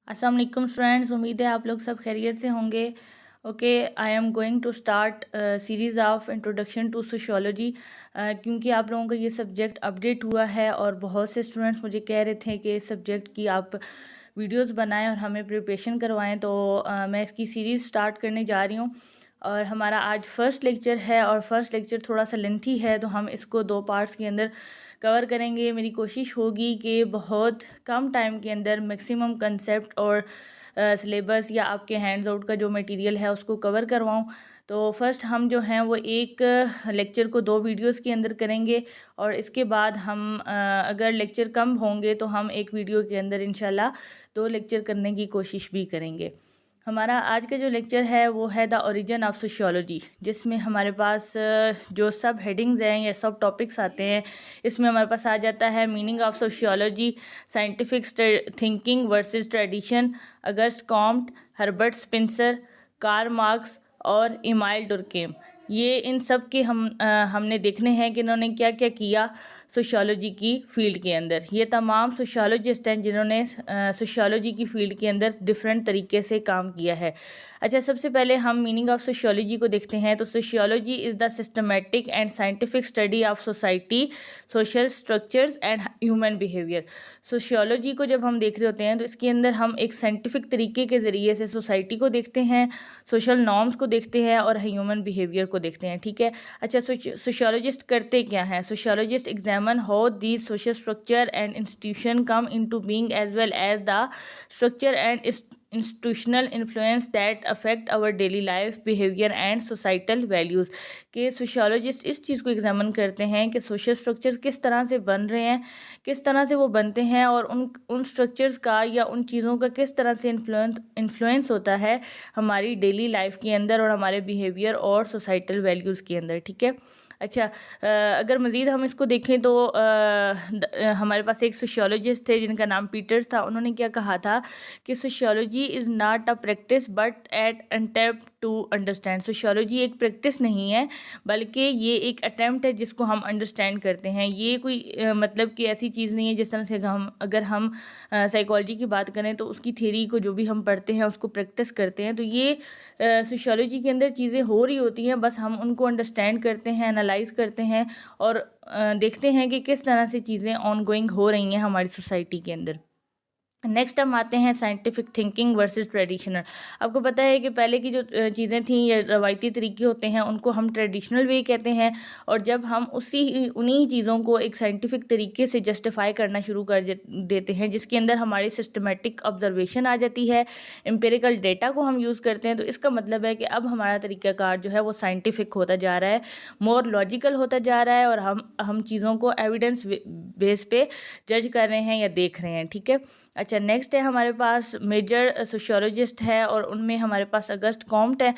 अस्सलाम वालेकुम स्टूडेंट्स, उम्मीद है आप लोग सब खैरियत से होंगे। Okay, I am going to start series of introduction to sociology. क्योंकि आप लोगों का ये सब्जेक्ट अपडेट हुआ है और बहुत से स्टूडेंट्स मुझे कह रहे थे कि इस सब्जेक्ट की आप वीडियोस बनाएं और हमें प्रिपरेशन करवाएं, तो मैं इसकी सीरीज़ स्टार्ट करने जा रही हूँ। और हमारा आज फर्स्ट लेक्चर है और फर्स्ट लेक्चर थोड़ा सा लेंथी है, तो हम इसको 2 पार्ट्स के अंदर कवर करेंगे। मेरी कोशिश होगी कि बहुत कम टाइम के अंदर मैक्सिमम कंसेप्ट और सिलेबस या आपके हैंड्स आउट का जो मटेरियल है उसको कवर करवाऊँ। तो फर्स्ट हम जो हैं वो एक लेक्चर को 2 वीडियोस के अंदर करेंगे और इसके बाद हम अगर लेक्चर कम होंगे तो हम एक वीडियो के अंदर इंशाल्लाह 2 लेक्चर करने की कोशिश भी करेंगे। हमारा आज का जो लेक्चर है वो है द ओरिजिन ऑफ सोशियोलॉजी, जिसमें हमारे पास जो सब हेडिंग्स हैं या सब टॉपिक्स आते हैं, इसमें हमारे पास आ जाता है meaning of sociology, scientific thinking versus tradition, Auguste Comte, Herbert Spencer, Karl Marx और इमाइल डुर्केम। ये इन सब के हमने देखने हैं कि इन्होंने क्या क्या किया सोशियोलॉजी की फ़ील्ड के अंदर। ये तमाम सोशियोलॉजिस्ट हैं जिन्होंने सोशियोलॉजी की फ़ील्ड के अंदर डिफरेंट तरीके से काम किया है। अच्छा, सबसे पहले हम मीनिंग ऑफ सोशियोलॉजी को देखते हैं। तो sociology is the systematic and scientific study of society, social structures and human behaviour. Sociology को जब हम देख रहे होते हैं तो इसके अंदर हम एक साइंटिफिक तरीके के ज़रिए से सोसाइटी को देखते हैं, सोशल नॉर्म्स को देखते हैं और ह्यूमन बिहेवियर को देखते हैं। ठीक है। अच्छा, सोशियोलॉजिस्ट करते क्या हैं? Sociologist examine how the social structure and institution come into being as well as the structure and institutional influence that affect our daily life behaviour and societal values. के सोशियोलॉजिस्ट इस चीज़ को एग्जामिन करते हैं कि सोशल स्ट्रक्चर्स किस तरह से बन रहे हैं, किस तरह से वो बनते हैं और उन स्ट्रक्चर्स का या उन चीज़ों का किस तरह से इन्फ्लुएंस होता है हमारी डेली लाइफ के अंदर और हमारे बिहेवियर और सोसाइटल वैल्यूज़ के अंदर। ठीक है। अच्छा, अगर मज़ीद हम इसको देखें तो हमारे पास एक सोशियोलॉजिस्ट थे जिनका नाम पीटर्स था। उन्होंने क्या कहा था कि sociology is not a practice but at attempt to understand. Sociology एक प्रैक्टिस नहीं है बल्कि ये एक अटैम्प्ट है जिसको हम अंडरस्टैंड करते हैं। ये कोई मतलब कि ऐसी चीज़ नहीं है जिस तरह से अगर हम साइकोलॉजी की बात करें तो उसकी थ्योरी को जो भी हम पढ़ते हैं उसको प्रैक्टिस करते हैं। तो ये सोशियोलॉजी के अंदर चीज़ें हो रही होती हैं, बस हम उनको अंडरस्टैंड करते हैं, एनालाइज करते हैं और देखते हैं कि किस तरह से चीज़ें ऑनगोइंग हो रही हैं हमारी सोसाइटी के अंदर। नेक्स्ट हम आते हैं साइंटिफिक थिंकिंग वर्सेस ट्रेडिशनल। आपको पता है कि पहले की जो चीज़ें थी या रवायती तरीके होते हैं उनको हम ट्रेडिशनल वे कहते हैं, और जब हम उन्हीं चीज़ों को एक साइंटिफिक तरीके से जस्टिफाई करना शुरू कर देते हैं जिसके अंदर हमारी सिस्टमेटिक ऑब्जर्वेशन आ जाती है, एम्पिरिकल डेटा को हम यूज़ करते हैं, तो इसका मतलब है कि अब हमारा तरीक़ाकार जो है वो साइंटिफिक होता जा रहा है, मोर लॉजिकल होता जा रहा है और हम चीज़ों को एविडेंस बेस पे जज कर रहे हैं या देख रहे हैं। ठीक है। अच्छा, नेक्स्ट है हमारे पास मेजर सोशियोलॉजिस्ट है और उनमें हमारे पास अगस्ट कॉम्ट है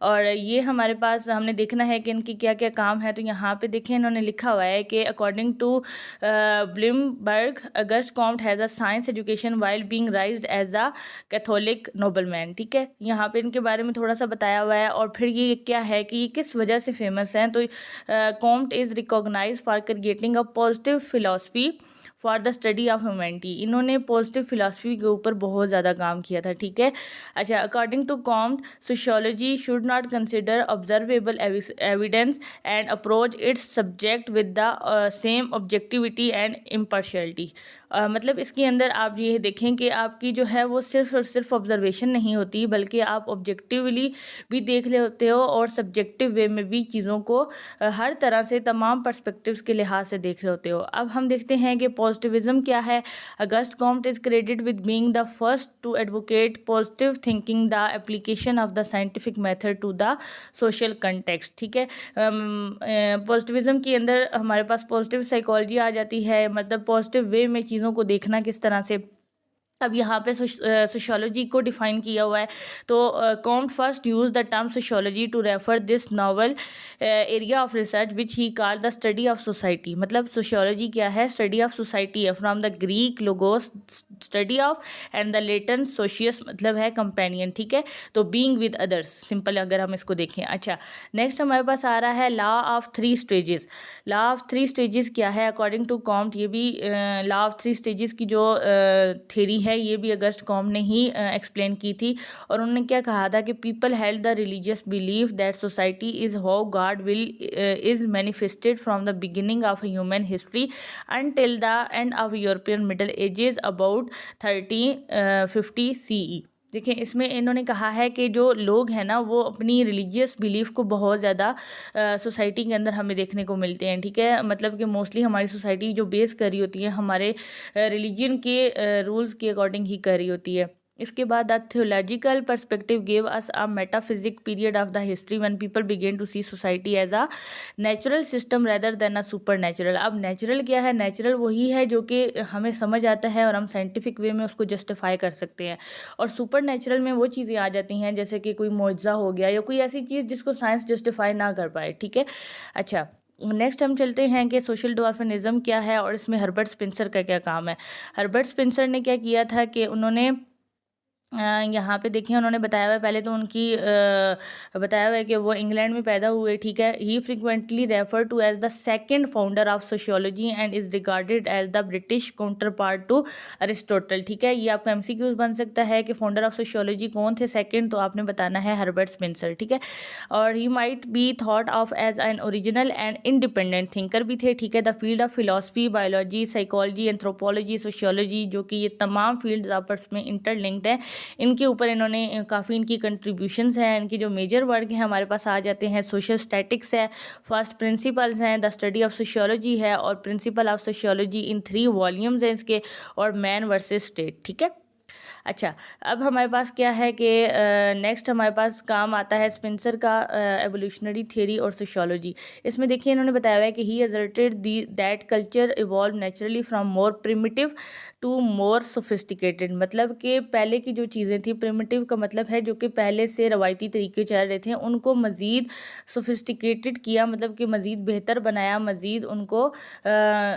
और ये हमारे पास हमने देखना है कि इनकी क्या क्या काम है। तो यहाँ पे देखें इन्होंने लिखा हुआ है कि according to Bloomberg, Auguste Comte has a science education while being raised as a Catholic nobleman. ठीक है। यहाँ पे इनके बारे में थोड़ा सा बताया हुआ है और फिर ये क्या है कि ये किस वजह से फेमस हैं। तो Comte is recognise for creating a positive philosophy for the study of humanity. इन्होंने पॉजिटिव फिलॉसफी के ऊपर बहुत ज़्यादा काम किया था। ठीक है। अच्छा, according to Comte, sociology should not consider observable evidence and approach its subject with the same objectivity and impartiality. मतलब इसके अंदर आप ये देखें कि आपकी जो है वो सिर्फ और सिर्फ ऑब्जर्वेशन नहीं होती बल्कि आप ऑब्जेक्टिवली भी देख ले होते हो और सब्जेक्टिव वे में भी चीज़ों को हर तरह से तमाम पर्सपेक्टिव्स के लिहाज से देख रहे होते हो। अब हम देखते हैं कि पॉजिटिविज्म क्या है। Auguste Comte is credited with being the first to advocate positive thinking, the application of the scientific method to the social context. ठीक है। पॉजिटिविज्म के अंदर हमारे पास पॉजिटिव साइकोलॉजी आ जाती है, मतलब पॉजिटिव वे में चीज़ों को देखना किस तरह से। अब यहाँ पे सोशियोलॉजी को डिफाइन किया हुआ है। तो Comte first use the term sociology to refer this novel area of research which he called the study of society. मतलब सोशियोलॉजी क्या है? स्टडी ऑफ सोसाइटी है, from the Greek logos study of and the Latin socius मतलब है companion. ठीक है। तो being with others, simple अगर हम इसको देखें। अच्छा, नेक्स्ट हमारे पास आ रहा है law of 3 stages. Law of 3 stages क्या है? अकॉर्डिंग टू कॉम्ट ये भी लॉ ऑफ 3 स्टेजेस की जो थ्योरी है है ये भी अगस्त कॉम ने ही एक्सप्लेन की थी। और उन्होंने क्या कहा था कि people held the religious belief that society is how God will is manifested from the beginning of human history until the end of European Middle Ages about 1350 CE। देखिए इसमें इन्होंने कहा है कि जो लोग हैं ना वो अपनी रिलीजियस बिलीफ को बहुत ज़्यादा सोसाइटी के अंदर हमें देखने को मिलते हैं, ठीक है। मतलब कि मोस्टली हमारी सोसाइटी जो बेस कर रही होती है हमारे रिलीजन के रूल्स के अकॉर्डिंग ही कर रही होती है। इसके बाद the theological perspective gave us a metaphysic period of the history when people began to see society as a natural system rather than a super natural. अब नेचुरल क्या है? नेचुरल वही है जो कि हमें समझ आता है और हम साइंटिफिक वे में उसको जस्टिफाई कर सकते हैं। और सुपर नेचुरल में वो चीज़ें आ जाती हैं जैसे कि कोई मुआजिज़ा हो गया या कोई ऐसी चीज़ जिसको साइंस जस्टिफाई ना कर पाए, ठीक है। अच्छा, नेक्स्ट हम चलते हैं कि सोशल डॉर्फिनिज्म क्या है और इसमें हर्बर्ट स्पेंसर का क्या काम है। हर्बर्ट स्पेंसर ने क्या किया था कि उन्होंने यहाँ पे देखिए उन्होंने बताया हुआ है, पहले तो उनकी बताया हुआ है कि वो इंग्लैंड में पैदा हुए, ठीक है। He frequently refer to as the second founder of sociology and is regarded as the British counterpart to Aristotle, ठीक है। ये आपका एमसीक्यूज बन सकता है कि फाउंडर ऑफ सोशियोलॉजी कौन थे सेकंड, तो आपने बताना है हर्बर्ट स्पेंसर, ठीक है। और he might be thought of as an original and independent thinker भी थे, ठीक है। The field of philosophy, biology, psychology, anthropology, sociology, जो कि ये तमाम फील्ड आपस में इंटरलिंक्ड है, इनके ऊपर इन्होंने काफ़ी इनकी कंट्रीब्यूशंस हैं। इनके जो मेजर वर्क हैं हमारे पास आ जाते हैं, सोशल स्टैटिक्स है, फर्स्ट प्रिंसिपल्स हैं, द स्टडी ऑफ सोशियोलॉजी है, और principle of sociology in 3 volumes हैं इसके, और मैन वर्सेस स्टेट, ठीक है। अच्छा, अब हमारे पास क्या है कि नेक्स्ट हमारे पास काम आता है स्पेंसर का एवोल्यूशनरी थ्योरी और सोशियोलॉजी। इसमें देखिए इन्होंने बताया हुआ है कि he asserted the that culture evolve naturally from more primitive to more sophisticated. मतलब कि पहले की जो चीज़ें थी, प्रिमिटिव का मतलब है जो कि पहले से रवायती तरीके चल रहे थे, उनको मज़ीद सोफिस्टिकेटेड किया, मतलब कि मज़ीद बेहतर बनाया, मज़ीद उनको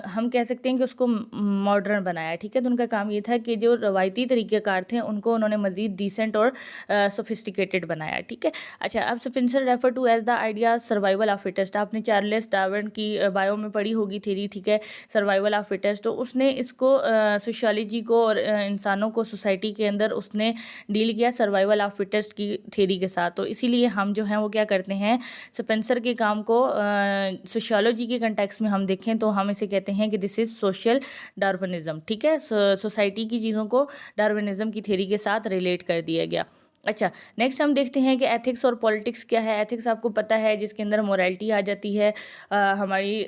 हम कह सकते हैं कि उसको मॉडर्न बनाया, ठीक है। तो उनका काम ये था कि जो रवायती तरीक़ेकार थे उनको उन्होंने मज़ीद डिसेंट और सोफिस्टिकेटेड बनाया, ठीक है। अच्छा, अब Spencer refer to as the idea survival of fittest. आपने चार्ल्स डार्विन की बायो में पढ़ी होगी थ्योरी, ठीक है, सर्वाइवल ऑफ फिटेस्ट। तो उसने इसको सोशियोलॉजी को और इंसानों को सोसाइटी के अंदर उसने डील किया सर्वाइवल ऑफ फिटेस्ट की थ्योरी के साथ। तो इसीलिए हम जो हैं वो क्या करते हैं, स्पेंसर के काम को सोशियोलॉजी के कंटेक्स्ट में हम देखें तो हम इसे कहते हैं कि दिस इज़ सोशल डार्विनिज्म, ठीक है। सोसाइटी की चीज़ों को डार्विनिज्म की थ्योरी के साथ रिलेट कर दिया गया। अच्छा, नेक्स्ट हम देखते हैं कि एथिक्स और पॉलिटिक्स क्या है। एथिक्स आपको पता है जिसके अंदर मोरालिटी आ जाती है, हमारी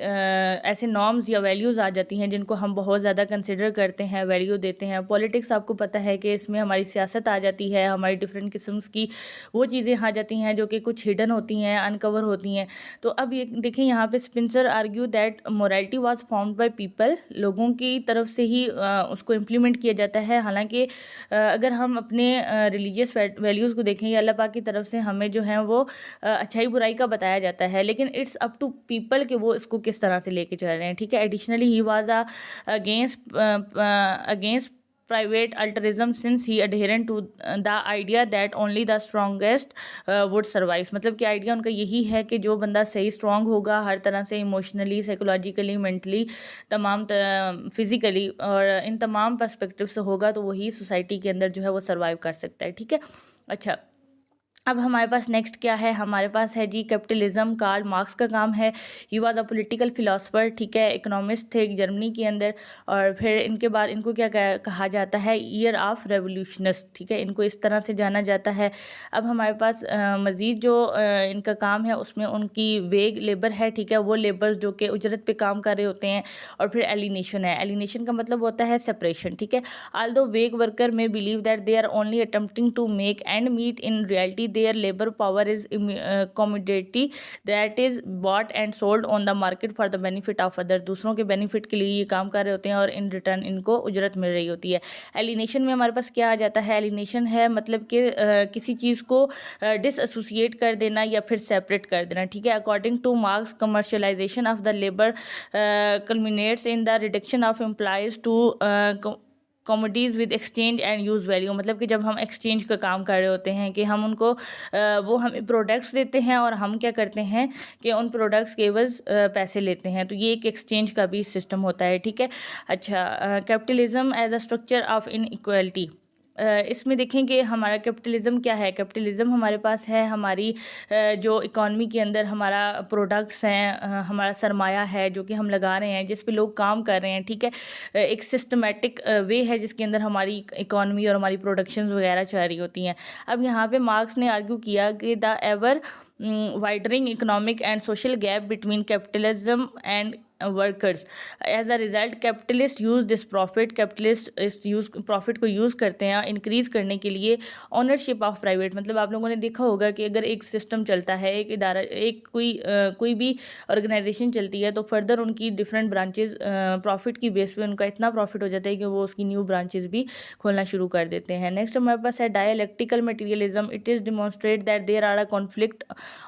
ऐसे नॉर्म्स या वैल्यूज़ आ जाती हैं जिनको हम बहुत ज़्यादा कंसिडर करते हैं, वैल्यू देते हैं। पॉलिटिक्स आपको पता है कि इसमें हमारी सियासत आ जाती है, हमारी डिफरेंट किस्म्स की वो चीज़ें आ जाती हैं जो कि कुछ हिडन होती हैं, अनकवर होती हैं। तो अब ये देखें यहाँ पे Spencer argue that morality was formed by people, लोगों की तरफ से ही उसको इम्प्लीमेंट किया जाता है। हालांकि अगर हम अपने रिलीजियस वैल्यूज़ को देखें या अल्लाह पाक की तरफ से हमें जो है वो अच्छाई बुराई का बताया जाता है, लेकिन इट्स अप टू पीपल कि वो इसको किस तरह से लेके चल रहे हैं, ठीक है। Additionally he was against private altruism since he adherent to the idea that only the strongest would survive. मतलब कि आइडिया उनका यही है कि जो बंदा सही स्ट्रॉन्ग होगा हर तरह से, इमोशनली, साइकोलॉजिकली, मेंटली, तमाम फिजिकली, और इन तमाम पर्सपेक्टिव से होगा तो वही सोसाइटी के अंदर जो है वो सर्वाइव कर सकता है, ठीक है। अच्छा, अब हमारे पास नेक्स्ट क्या है, हमारे पास है जी कैपिटलिज्म। कार्ल मार्क्स का काम है। He was a political philosopher, ठीक है, इकोनॉमिस्ट थे जर्मनी के अंदर। और फिर इनके बाद इनको क्या कहा जाता है, ईयर ऑफ रेवोल्यूशनिस्ट, ठीक है, इनको इस तरह से जाना जाता है। अब हमारे पास मज़ीद जो इनका काम है उसमें उनकी वेग लेबर है, ठीक है, वो लेबर्स जो कि उजरत पे काम कर रहे होते हैं। और फिर एलिनेशन है। एलिनेशन का मतलब होता है सेपरेशन, ठीक है। Aldous wage worker may believe that they are only attempting to make end meet, in reality their labor power is commodity that is bought and sold on the market for the benefit of others। दूसरों के benefit के लिए ये काम कर रहे होते हैं और इन रिटर्न इनको उजरत मिल रही होती है। एलिनेशन में हमारे पास क्या आ जाता है, एलिनेशन है मतलब कि किसी चीज़ को डिसएसोसिएट कर देना या फिर सेपरेट कर देना, ठीक है। According to Marx, commercialisation of the labour culminates in the reduction of employees to commodities with exchange and use value, मतलब कि जब हम एक्सचेंज का काम कर रहे होते हैं कि हम उनको वो हमें प्रोडक्ट्स देते हैं और हम क्या करते हैं कि उन प्रोडक्ट्स के एवज़ पैसे लेते हैं, तो ये एक एक्सचेंज का भी सिस्टम होता है, ठीक है। अच्छा, capitalism as a structure of inequality, इसमें देखें कि हमारा कैपिटलिज़म क्या है। कैपिटलिज़म हमारे पास है हमारी जो इकॉनमी के अंदर हमारा प्रोडक्ट्स हैं, हमारा सरमाया है जो कि हम लगा रहे हैं, जिस पे लोग काम कर रहे हैं, ठीक है। एक सिस्टमेटिक वे है जिसके अंदर हमारी इकॉनमी और हमारी प्रोडक्शंस वगैरह चल रही होती हैं। अब यहाँ पे मार्क्स ने आर्ग्यू किया कि the ever widening economic and social gap between capitalism and workers, as a result capitalist use this profit, capitalist इस यूज़ प्रॉफिट को यूज़ करते हैं इंक्रीज़ करने के लिए ओनरशिप ऑफ प्राइवेट। मतलब आप लोगों ने देखा होगा कि अगर एक सिस्टम चलता है, एक इदारा, एक कोई भी ऑर्गेनाइजेशन चलती है, तो फर्दर उनकी डिफरेंट ब्रांचेज प्रॉफिट की बेस पे उनका इतना प्रॉफिट हो जाता है कि वो उसकी न्यू ब्रांचेज भी खोलना शुरू कर देते हैं। नेक्स्ट हमारे पास है dialectical materialism, it is demonstrate that there are a conflict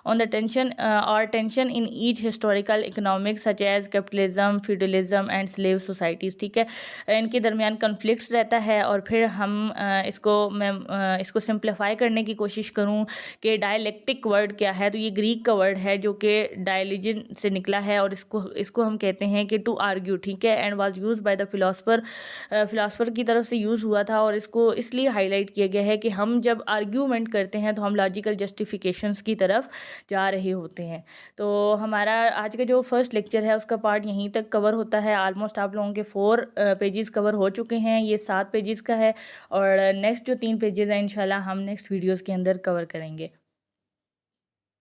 on the tension or tension in each historical economic such as capitalism, feudalism and slave societies, ठीक है। इनके दरमियान कन्फ्लिक्ट्स रहता है। और फिर हम इसको सिंप्लीफाई करने की कोशिश करूँ कि डायलेक्टिक वर्ड क्या है, तो ये ग्रीक का वर्ड है जो कि डायलिजन से निकला है और इसको हम कहते हैं कि टू आर्ग्यू, ठीक है, and was use by the philosopher की तरफ से यूज़ हुआ था। और इसको इसलिए हाईलाइट किया गया है कि हम जब आर्ग्यूमेंट करते हैं तो हम लॉजिकल जस्टिफिकेशंस की तरफ जा रहे होते हैं। तो हमारा आज का जो फर्स्ट लेक्चर है उसका पार्ट यहीं तक कवर होता है। ऑलमोस्ट आप लोगों के 4 पेजेस कवर हो चुके हैं, ये 7 पेजेस का है और नेक्स्ट जो 3 पेजेस हैं इंशाल्लाह हम नेक्स्ट वीडियोज़ के अंदर कवर करेंगे।